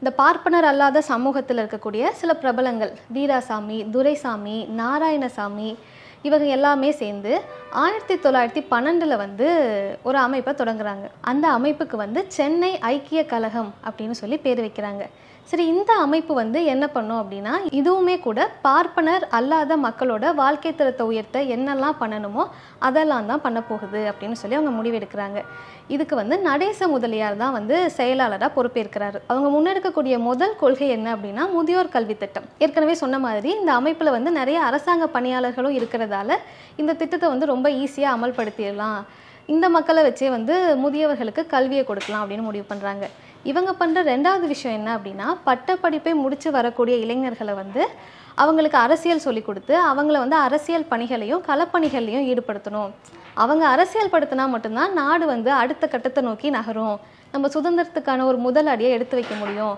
இந்த பார்ப்பனர் அல்லாத சமூகத்தில் இருக்கக்கூடிய சில பிரபலங்கள் வீராசாமி, துரைசாமி, நாராயணசாமி இவங்க எல்லாமே சேர்ந்து 1912 வந்து ஒரு அமைப்பை தொடங்குறாங்க. அந்த அமைப்புக்கு வந்து சென்னை ஐக்கிய கழகம் அப்படின்னு சொல்லி பேர் வைக்கிறாங்க. சரி, இந்த அமைப்பு வந்து என்ன பண்ணும் அப்படின்னா, இதுவுமே கூட பார்ப்பனர் அல்லாத மக்களோட வாழ்க்கை தரத்தை உயர்த்த என்னெல்லாம் பண்ணணுமோ அதெல்லாம் தான் பண்ண போகுது அப்படின்னு சொல்லி அவங்க முடிவெடுக்கிறாங்க. இதுக்கு வந்து நடேச முதலியார் தான் வந்து செயலாளராக பொறுப்பேற்கிறாரு. அவங்க முன்னெடுக்கக்கூடிய முதல் கொள்கை என்ன அப்படின்னா, முதியோர் கல்வி திட்டம். ஏற்கனவே சொன்ன மாதிரி இந்த அமைப்பில் வந்து நிறைய அரசாங்க பணியாளர்களும் இருக்கிறதால இந்த திட்டத்தை வந்து ரொம்ப ஈஸியாக அமல்படுத்திடலாம், இந்த மக்களை வச்சே வந்து முதியவர்களுக்கு கல்வியை கொடுக்கலாம் அப்படின்னு முடிவு பண்ணுறாங்க. இவங்க பண்ணுற ரெண்டாவது விஷயம் என்ன அப்படின்னா, பட்டப்படிப்பை முடித்து வரக்கூடிய இளைஞர்களை வந்து அவங்களுக்கு அரசியல் சொல்லி கொடுத்து அவங்கள வந்து அரசியல் பணிகளையும் களப்பணிகளையும் ஈடுபடுத்தணும். அவங்க அரசியல் படுத்தினா மட்டும்தான் நாடு வந்து அடுத்த கட்டத்தை நோக்கி நகரும், நம்ம சுதந்திரத்துக்கான ஒரு முதல் அடியை எடுத்து வைக்க முடியும்,